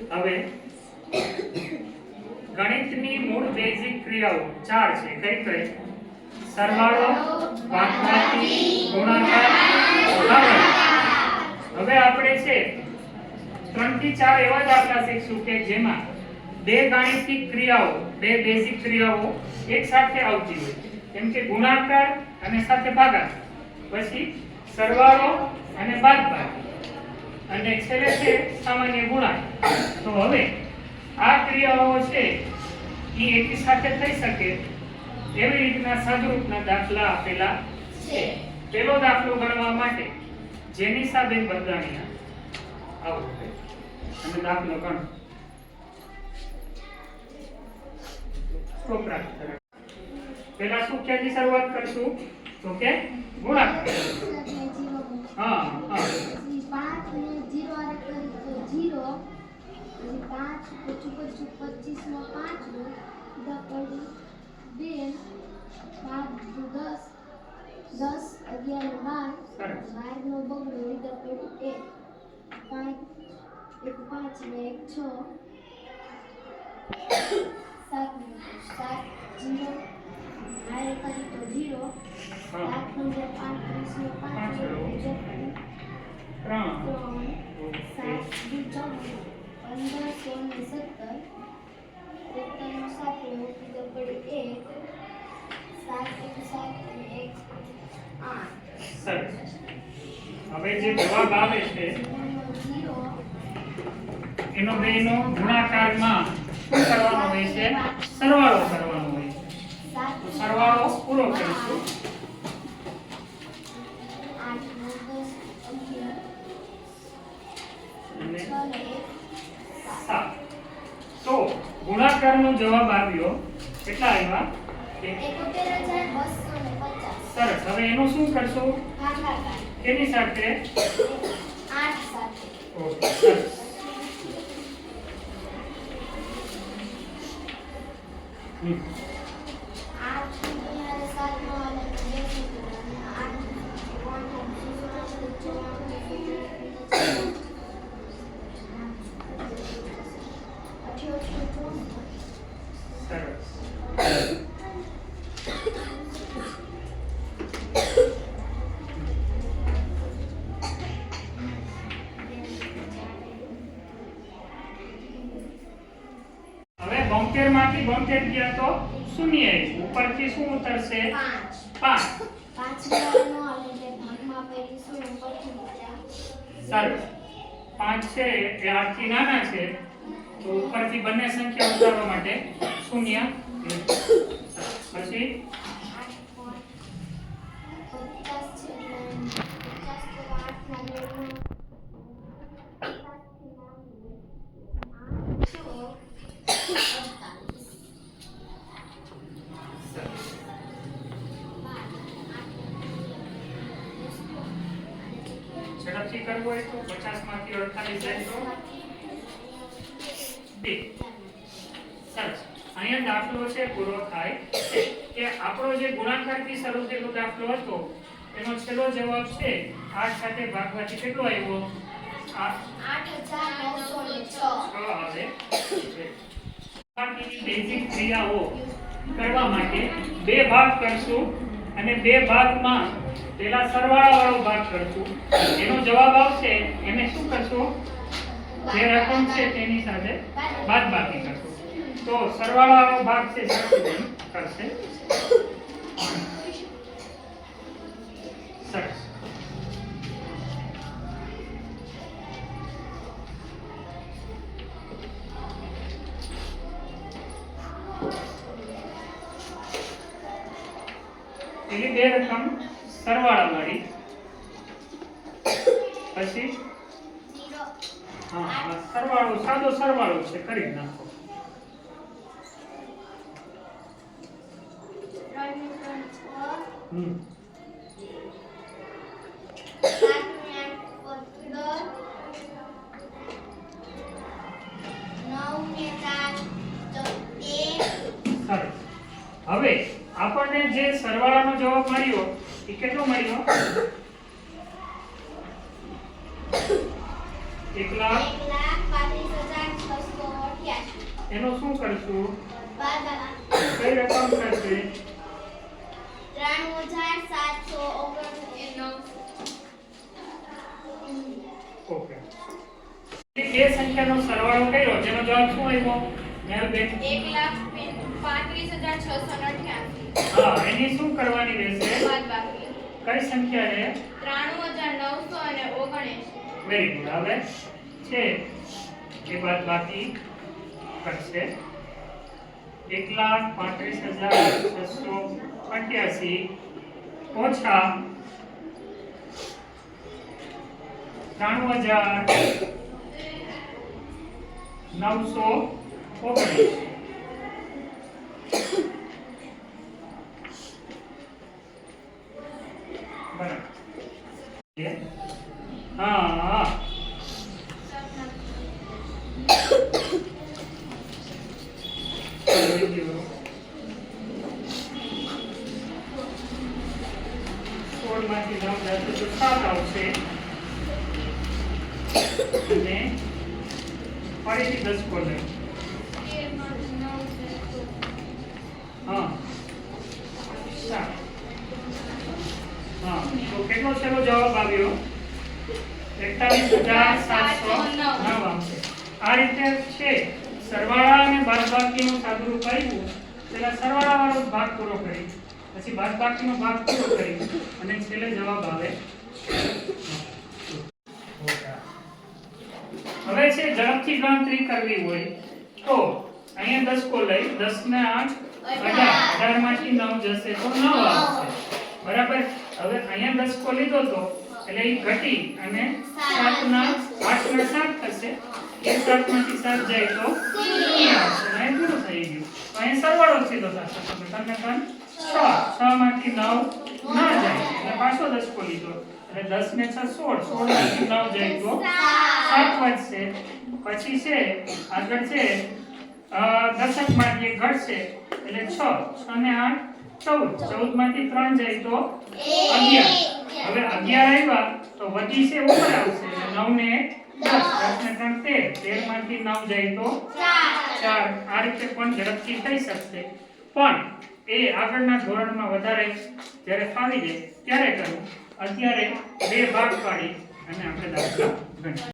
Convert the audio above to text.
હવે ગણિતની મૂળ બેઝિક ક્રિયાઓ 4 છે. કઈ કઈ? સરવાળો, બાદબાકી, ગુણાકાર, ભાગાકાર. હવે આપણે છે 3 થી 4 એવા દાખલા શીખશું કે જેમાં બે ગાણિતિક ક્રિયાઓ, બે બેઝિક ક્રિયાઓ એક સાથે આવતી હોય, જેમ કે ગુણાકાર અને સાથે ભાગાકાર, પછી સરવાળો અને બાદબાકી, અને છેલ્લે છે સામાન્ય ગુણાકાર. તો હવે આ ક્રિયાઓ છે એ એકી સાથે થઈ શકે એવી રીતના સદરૂપના દાખલા આપેલા છે. પહેલો દાખલો ગણવા માટે જેનિસાબેન બરદાણીયા આવો અને દાખલો ગણો. પહેલા શું ક્યાંથી શરૂઆત કરશું? તો કે ગુણાકાર. હા હા 5 ને 0 આરે કરી તો 0 અને 5 25 25 માં 5 નો પડી 2 5 10 10 11 12 નો બગડો લીધા પડી 1 5 ને 1 6 7 0 આરે કરી તો 0 7 નો 35 નો 5 નો 3 7 17 15 16 17 નો 7 પડી 1 7 7 8. સરસ. હવે જે જવાબ આવે છે એનો બેનો ગુણાકારમાં શું કરવાનો હોય છે? સરવાળો કરવાનો હોય છે. તો સરવાળો પૂરો કરીશું. 8 9 10 11 7. તો ગુણાકારનો જવાબ આવ્યો કેટલા આવ્યા? 71250. સરસ. હવે એનું શું કરશું? ભાગાકાર એની સાથે 8 સાથે. ઓકે સરસ. હમ 8 ગુણ્યા 7 નો આલે તો 72 માંથી 72 ગયા તો શૂન્ય આવ્યું. ઉપરથી શું ઉતરશે? 5. 5 નો આલે એટલે ભાગમાં પહેલીશું ઉપરથી બીજા. સરસ. 5 છે એ 8 થી નાના છે તો ઉપરથી બંને સંખ્યા ઉતારવા માટે શૂન્ય. પછી 50 ઝડપથી કરવું હોય તો 50 માંથી 48 જાય તો 2. સરસ. અહીંયા દાખલો છે પૂરો થાય કે આપણો જે ગુણાકારથી શરૂ થયેલો દાખલો હતો એનો છેલ્લો જવાબ છે 8 સાથે ભાગવાથી કેટલો આવ્યો? 8906 આવે. બાકીની બેઝિક ક્રિયાઓ કરવા માટે બે ભાગ કરશું અને બે ભાગમાં પેલા સરવાળા વાળો ભાગ કરશું. એનો જવાબ આવશે એને શું કરશું? જે રકમ છે તેની સાથે બાદબાકી કરશું. તો સરવાળા વાળો ભાગ છે સરખું કરશે. સરસ. એની બે રકમ સરવાળા વાળી. પછી હા સરવાળો સાદો સરવાળો છે કરી નાખો. 3 સરસ. હવે આપણને જે સરવાળાનો જવાબ મળ્યો એ કેટલો મળ્યો? 1,35,600 એનો શું કરશું? બાદબાકી કઈ રકમ થશે? 93,799 ઓકે. બે સંખ્યાનો સરવાળો કર્યો જેનો જવાબ શું આવ્યો? મેલબેન 1,35,688 હા, એની શું કરવાની રહેશે? બાદબાકી કઈ સંખ્યા છે? 93,979 વેરી ગુડ. હવે છે એ બાદબાકી કરશે 1,35,688 ઓછા 93,919. બરાબર. હા માંથી 9 જશે તો 7 આવશે અને ફરીથી 10 કોલે. હા 7. હા, તો કેટલો છેલ્લો જવાબ આવ્યો? 41,709 આવશે. આ રીતે છે સરવાળા અને બાદબાકીનું સાદુરૂપ આવ્યું. પહેલા સરવાળા વાળો ભાગ પૂરો કરી, પછી બાદબાકીનો ભાગ પૂરો કરી અને છેલ્લે જવાબ આવે. હવે છે ઝડપથી ગણતરી કરવી હોય તો અહીંયા 10 કો લઈ 10 ને 8 18 માંથી 9 જશે તો 9 આવશે. બરાબર. હવે અહીંયા 10 કો લીધો તો એટલે એ ઘટી અને 7 ના 8 ના 7 થશે. એ 7 માંથી 7 જાય તો 0 આવશે. અને પૂરું થઈ ગયું. અહીં સરવાળો સીધો થશે. તમે 6 માંથી 9 ના જાય એટલે પાછો 10 કો લીધો એટલે 10 ને 6 16 માંથી 9 જાય તો 7 વધશે. પછી છે આગળ છે દશક માંથી 1 ઘટશે એટલે 6 ને 8 14 માંથી 3 જાય તો 11. હવે 11 આવ્યા તો વધી છે ઉપર આવશે એટલે 9 ને 10 10 ને 3 13 માંથી 9 જાય તો 4. આ રીતે પણ ઝડપથી થઈ શકશે. પણ એ આગળના ધોરણમાં વધારે જ્યારે ફાવી જાય ત્યારે કરવું. અત્યારે બે ભાગ પાડી અને આપણે દાખલા ગણીએ.